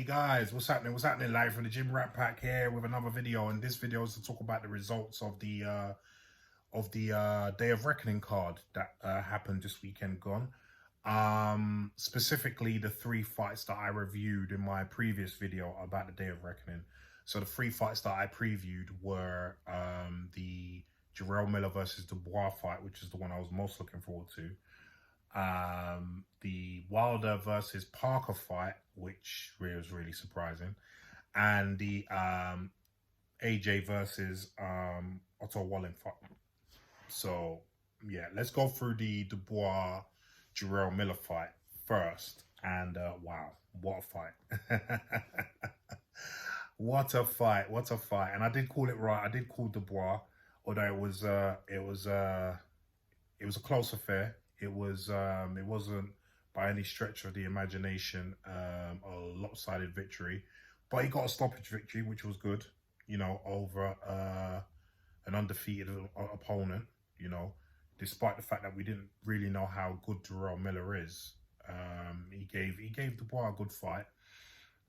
Hey guys, what's happening? What's happening? Live from the Gym Rat Pack here with another video, and this video is to talk about the results of the Day of Reckoning card that happened this weekend gone. Specifically the 3 fights that I reviewed in my previous video about the Day of Reckoning. So the 3 fights that I previewed were the Jarrell Miller versus Dubois fight, which is the one I was most looking forward to. The Wilder versus Parker fight, which was really surprising, and the AJ versus Otto Walling fight. So yeah, let's go through the Dubois Jarrell Miller fight first. And wow, what a fight. What a fight, what a fight. And I did call it right. I did call Dubois, although it was a close affair. It wasn't by any stretch of the imagination a lopsided victory, but he got a stoppage victory, which was good, you know, over an undefeated opponent, you know, despite the fact that we didn't really know how good Jarrell Miller is. He gave Dubois a good fight.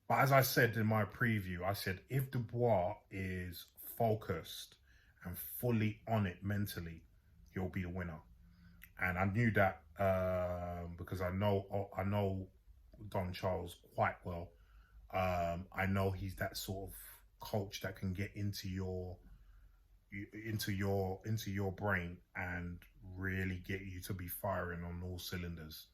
But as I said in my preview, I said if Dubois is focused and fully on it mentally, he'll be the winner. And I knew that because I know Don Charles quite well. I know he's that sort of coach that can get into your brain and really get you to be firing on all cylinders.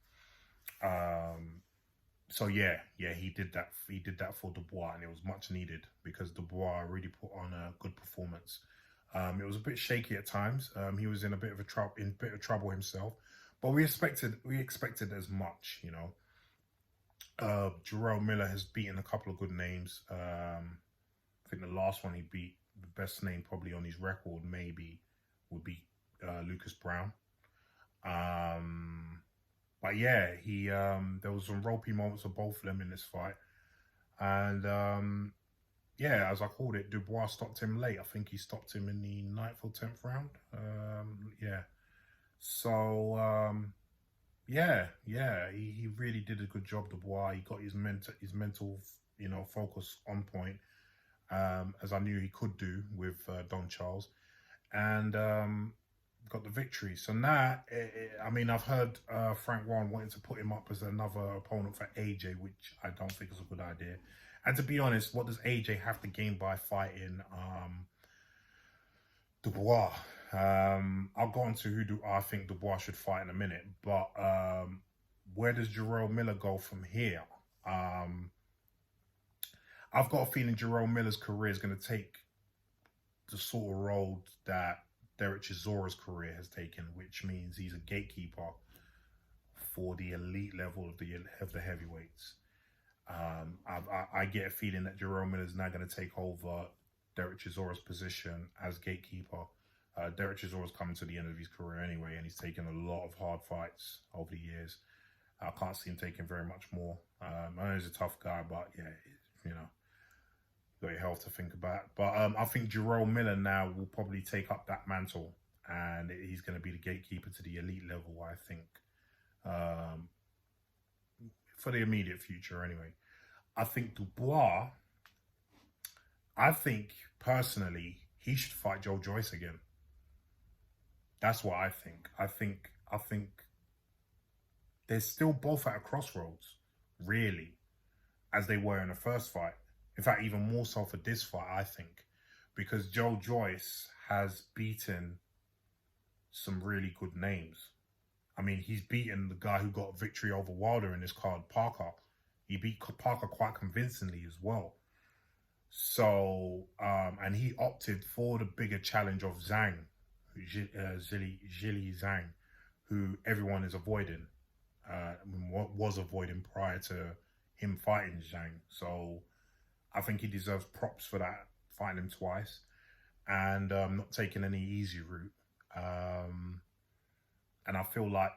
So yeah, he did that. He did that for Dubois, and it was much needed because Dubois really put on a good performance. It was a bit shaky at times. He was in a bit of trouble himself, but we expected as much, you know. Jarrell Miller has beaten a couple of good names. I think the last one he beat, the best name probably on his record maybe would be Lucas Brown. But yeah, there was some ropey moments of both of them in this fight, and yeah, as I called it, Dubois stopped him late. I think he stopped him in the 9th or 10th round. Yeah. So, yeah, he really did a good job, Dubois. He got his mental, you know, focus on point, as I knew he could do with Don Charles, and got the victory. So now, I mean, I've heard Frank Warren wanting to put him up as another opponent for AJ, which I don't think is a good idea. And to be honest, what does AJ have to gain by fighting Dubois? I'll go on to who I think Dubois should fight in a minute. But where does Jarrell Miller go from here? I've got a feeling Jarrell Miller's career is going to take the sort of road that Derek Chisora's career has taken, which means he's a gatekeeper for the elite level of the heavyweights. I get a feeling that Jarrell Miller is now going to take over Derek Chisora's position as gatekeeper. Derek Chisora's coming to the end of his career anyway, and he's taken a lot of hard fights over the years. I can't see him taking very much more. I know he's a tough guy, but yeah, you know, got your health to think about. But I think Jarrell Miller now will probably take up that mantle, and he's going to be the gatekeeper to the elite level, I think. For the immediate future anyway. I think Dubois, I think personally he should fight Joe Joyce again. That's what I think. I think they're still both at a crossroads, really, as they were in the first fight. In fact, even more so for this fight, I think, because Joe Joyce has beaten some really good names. I mean, he's beaten the guy who got victory over Wilder in this card, Parker. He beat Parker quite convincingly as well. So, and he opted for the bigger challenge of Zhang, Zhili Zhang, who everyone is avoiding, was avoiding prior to him fighting Zhang. So, I think he deserves props for that, fighting him twice, and not taking any easy route. And I feel like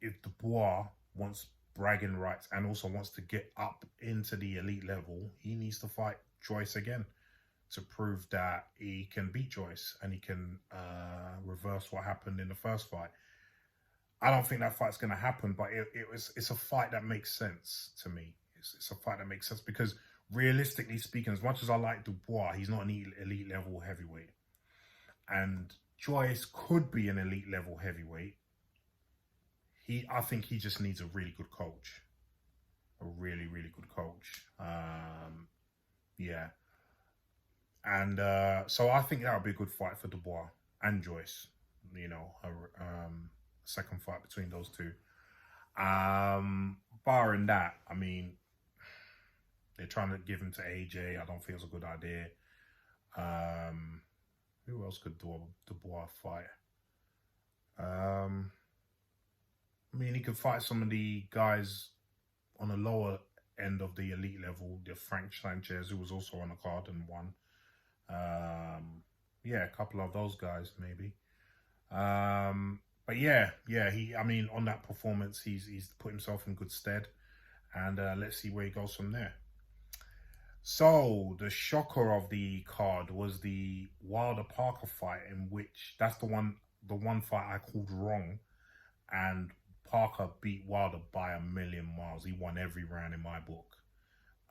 if Dubois wants bragging rights and also wants to get up into the elite level, he needs to fight Joyce again to prove that he can beat Joyce and he can reverse what happened in the first fight. I don't think that fight's going to happen, but it's a fight that makes sense to me. It's a fight that makes sense because realistically speaking, as much as I like Dubois, he's not an elite level heavyweight. And Joyce could be an elite level heavyweight. I think he just needs a really good coach. A really, really good coach. Yeah. And so I think that would be a good fight for Dubois and Joyce. You know, a second fight between those two. Barring that, I mean, they're trying to give him to AJ. I don't think it's a good idea. Who else could Dubois fight? I mean, he could fight some of the guys on the lower end of the elite level. The Frank Sanchez, who was also on the card and won. Yeah, a couple of those guys maybe. But yeah, I mean, on that performance, he's put himself in good stead, and let's see where he goes from there. So the shocker of the card was the Wilder Parker fight, in which that's the one fight I called wrong, and Parker beat Wilder by a million miles. He won every round in my book.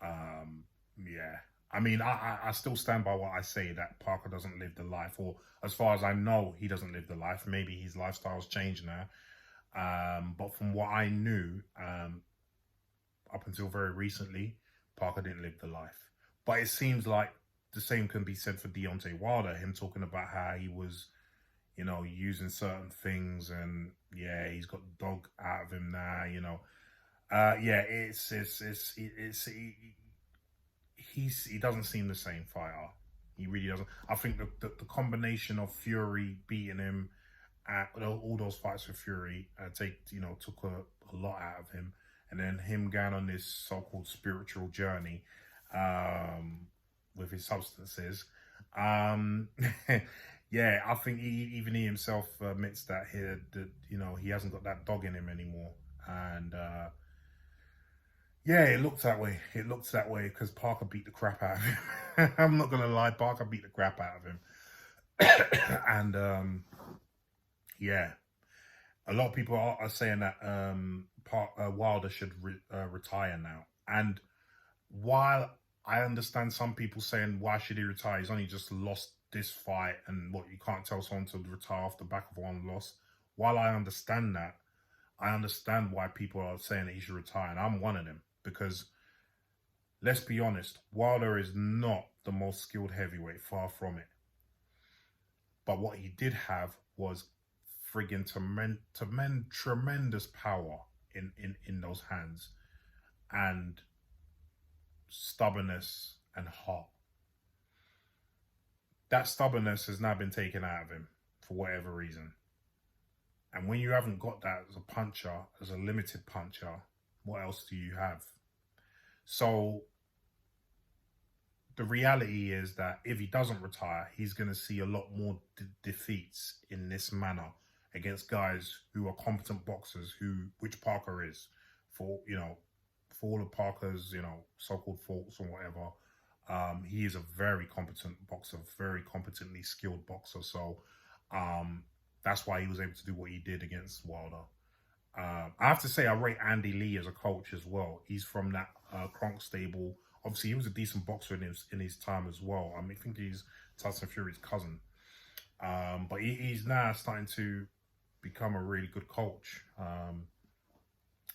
Yeah. I mean, I still stand by what I say, that Parker doesn't live the life, or as far as I know, he doesn't live the life. Maybe his lifestyle's changed now. But from what I knew, up until very recently, Parker didn't live the life. But it seems like the same can be said for Deontay Wilder, him talking about how he was, you know, using certain things, and yeah, he's got the dog out of him now, you know. Yeah, he doesn't seem the same fighter. He really doesn't. I think the combination of Fury beating him at all those fights with Fury took a lot out of him, and then him going on this so-called spiritual journey with his substances. Yeah, I think even he himself admits that here that he hasn't got that dog in him anymore, and yeah, it looked that way. It looked that way because Parker beat the crap out of him. I'm not gonna lie, Parker beat the crap out of him, and yeah, a lot of people are saying that Wilder should retire now. And while I understand some people saying, why should he retire? He's only just lost this fight, and what, you can't tell someone to retire off the back of one loss. While I understand that, I understand why people are saying that he should retire, and I'm one of them, because let's be honest, Wilder is not the most skilled heavyweight, far from it. But what he did have was friggin' tremendous power in those hands, and stubbornness and heart. That stubbornness has now been taken out of him for whatever reason. And when you haven't got that as a puncher, as a limited puncher, what else do you have? So the reality is that if he doesn't retire, he's going to see a lot more defeats in this manner against guys who are competent boxers, which Parker is, for all of Parker's, so-called faults or whatever. He is a very competent boxer, very competently skilled boxer. So that's why he was able to do what he did against Wilder. I have to say, I rate Andy Lee as a coach as well. He's from that Kronk stable. Obviously, he was a decent boxer in his time as well. I think he's Tyson Fury's cousin. But he's now starting to become a really good coach.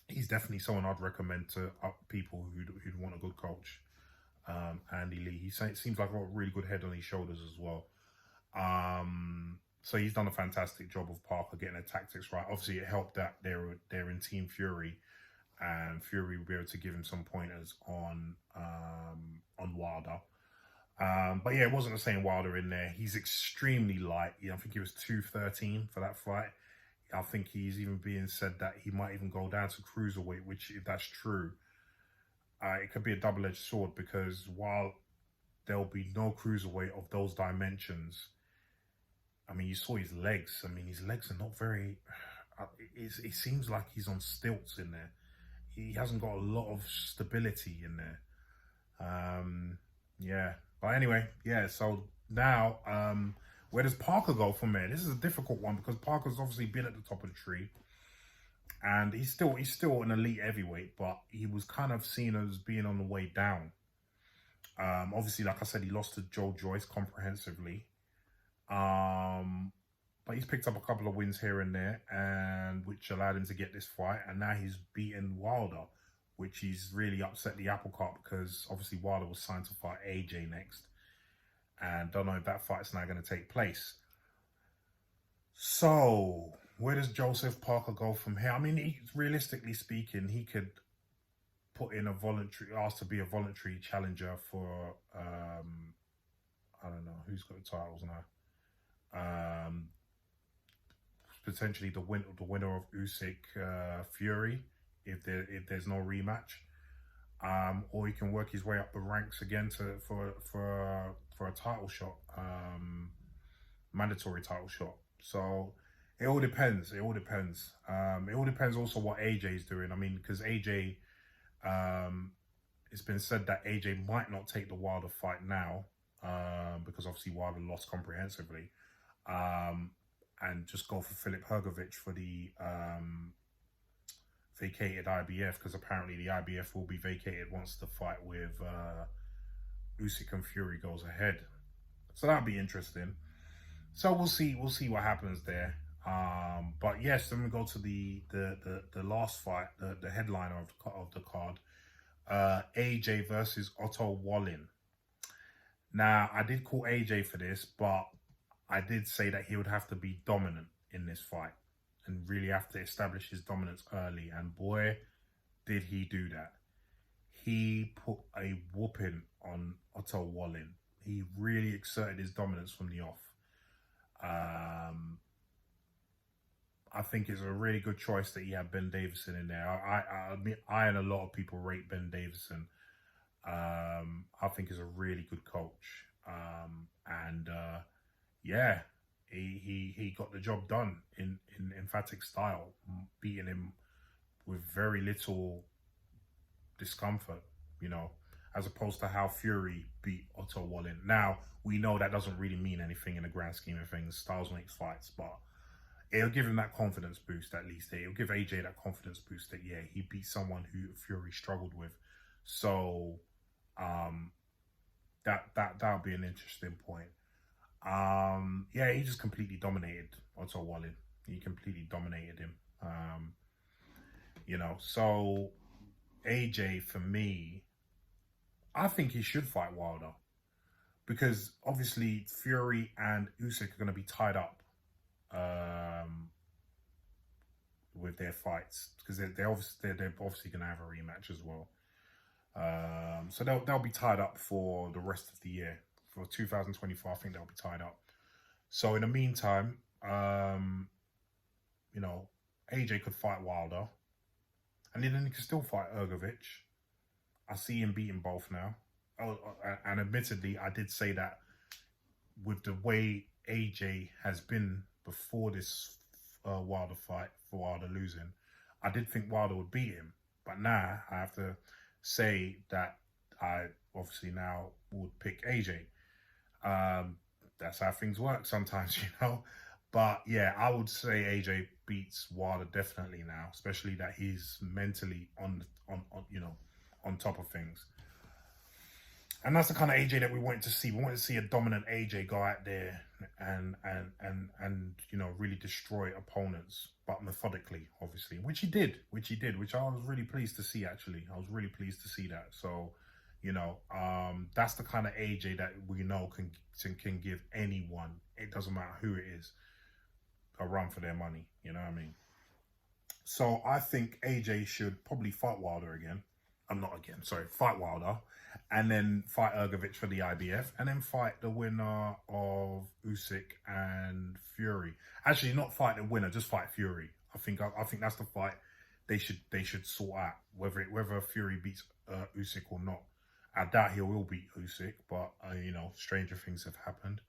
He's definitely someone I'd recommend to people who'd want a good coach. Andy Lee. He seems like a really good head on his shoulders as well. So he's done a fantastic job of Parker getting the tactics right. Obviously, it helped that they're in Team Fury, and Fury will be able to give him some pointers on Wilder. But yeah, it wasn't the same Wilder in there. He's extremely light. I think he was 213 for that fight. I think he's even being said that he might even go down to cruiserweight, which, if that's true, it could be a double-edged sword, because while there'll be no cruiserweight of those dimensions, I mean, you saw his legs. I mean, his legs are not very... It seems like he's on stilts in there. He hasn't got a lot of stability in there. Yeah. But anyway, yeah, so now... where does Parker go from there? This is a difficult one, because Parker's obviously been at the top of the tree. and he's still an elite heavyweight, but he was kind of seen as being on the way down. Obviously, like I said, he lost to Joe Joyce comprehensively. But he's picked up a couple of wins here and there, and which allowed him to get this fight. And now he's beaten Wilder, which he's really upset the apple cart, because obviously Wilder was signed to fight AJ next, and don't know if that fight's now going to take place. So where does Joseph Parker go from here? I mean, realistically speaking, he could put in ask to be a voluntary challenger for I don't know who's got the titles now. Potentially the winner of Usyk Fury, if there's no rematch, or he can work his way up the ranks again for a title shot, mandatory title shot. So it all depends. It all depends. It all depends also what AJ's doing. I mean, because AJ, it's been said that AJ might not take the Wilder fight now, because obviously Wilder lost comprehensively, and just go for Filip Hrgović for the vacated IBF, because apparently the IBF will be vacated once the fight with Usyk and Fury goes ahead. So that'll be interesting. So we'll see what happens there. But yes, then we go to the last fight, the headliner of the card, AJ versus Otto Wallin. Now, I did call AJ for this, but I did say that he would have to be dominant in this fight and really have to establish his dominance early. And boy, did he do that. He put a whooping on Otto Wallin. He really exerted his dominance from the off. I think it's a really good choice that he had Ben Davison in there. I mean, I and a lot of people rate Ben Davison. I think he's a really good coach. Yeah, he got the job done in emphatic style, beating him with very little discomfort, you know, as opposed to how Fury beat Otto Wallin. Now, we know that doesn't really mean anything in the grand scheme of things. Styles makes fights, but it'll give him that confidence boost at least. It'll give AJ that confidence boost that, yeah, he beat someone who Fury struggled with. So that'll be an interesting point. Yeah, he just completely dominated Otto Wallin. He completely dominated him. You know, so AJ, for me, I think he should fight Wilder, because obviously Fury and Usyk are going to be tied up with their fights, because they're obviously going to have a rematch as well. So they'll be tied up for the rest of the year. For 2024, I think they'll be tied up. So in the meantime, you know, AJ could fight Wilder, and then he can still fight Hrgović. I see him beating both now. Oh, and admittedly, I did say that with the way AJ has been before this Wilder fight, for Wilder losing, I did think Wilder would beat him. But now I have to say that I obviously now would pick AJ. That's how things work sometimes, you know. But yeah, I would say AJ beats Wilder definitely now, especially that he's mentally on you know, on top of things. And that's the kind of AJ that we wanted to see. We wanted to see a dominant AJ go out there and you know, really destroy opponents, but methodically, obviously, which he did, which I was really pleased to see, actually. I was really pleased to see that. So, you know, that's the kind of AJ that we know can give anyone, it doesn't matter who it is, a run for their money. You know what I mean? So I think AJ should probably fight Wilder again. Fight Wilder, and then fight Hrgović for the IBF, and then fight the winner of Usyk and Fury. Actually, not fight the winner, just fight Fury. I think that's the fight they should sort out, whether Fury beats Usyk or not. I doubt he will beat Usyk, but you know, stranger things have happened.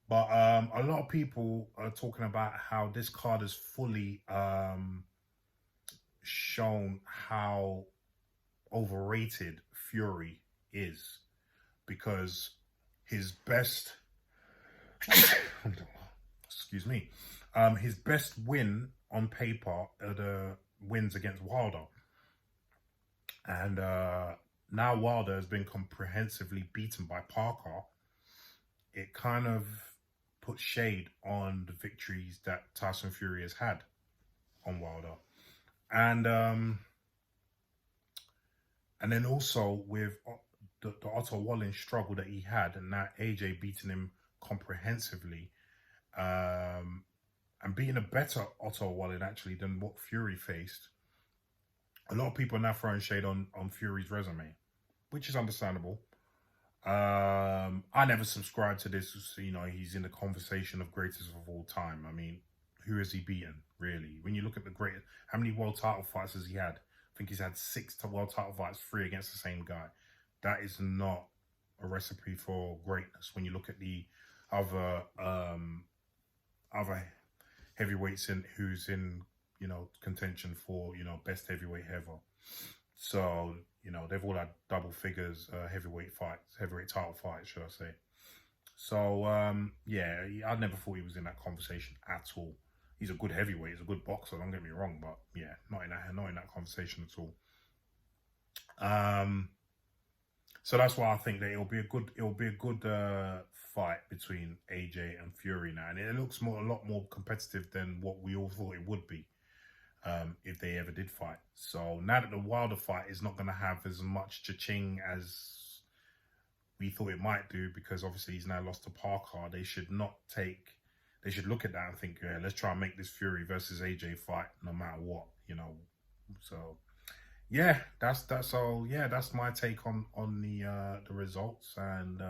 But a lot of people are talking about how this card has fully shown how overrated Fury is, because his best excuse me. His best win on paper are the wins against Wilder. And now Wilder has been comprehensively beaten by Parker. It kind of puts shade on the victories that Tyson Fury has had on Wilder. And then also with the Otto Wallin struggle that he had, and now AJ beating him comprehensively, and beating a better Otto Wallin actually than what Fury faced. A lot of people are now throwing shade on Fury's resume, which is understandable. I never subscribed to this. You know, he's in the conversation of greatest of all time. I mean, who has he beaten, really? When you look at the greatest, how many world title fights has he had? I think he's had 6 world title fights, 3 against the same guy. That is not a recipe for greatness. When you look at the other heavyweights who's in, you know, contention for, you know, best heavyweight ever. So, you know, they've all had double figures heavyweight title fights, should I say. So, yeah, I never thought he was in that conversation at all. He's a good heavyweight, he's a good boxer, don't get me wrong, but yeah, not in that conversation at all. So that's why I think that it'll be a good fight between AJ and Fury now, and it looks a lot more competitive than what we all thought it would be. If they ever did fight. So now that the Wilder fight is not going to have as much cha-ching as we thought it might do, because obviously he's now lost to Parker, they should look at that and think, yeah, let's try and make this Fury versus AJ fight no matter what, you know. So yeah, that's my take on the results and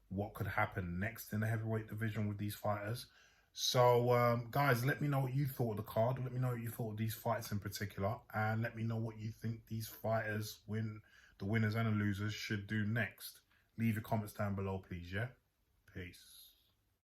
what could happen next in the heavyweight division with these fighters. So, guys, let me know what you thought of the card. Let me know what you thought of these fights in particular. And let me know what you think these fighters, the winners and the losers, should do next. Leave your comments down below, please, yeah? Peace.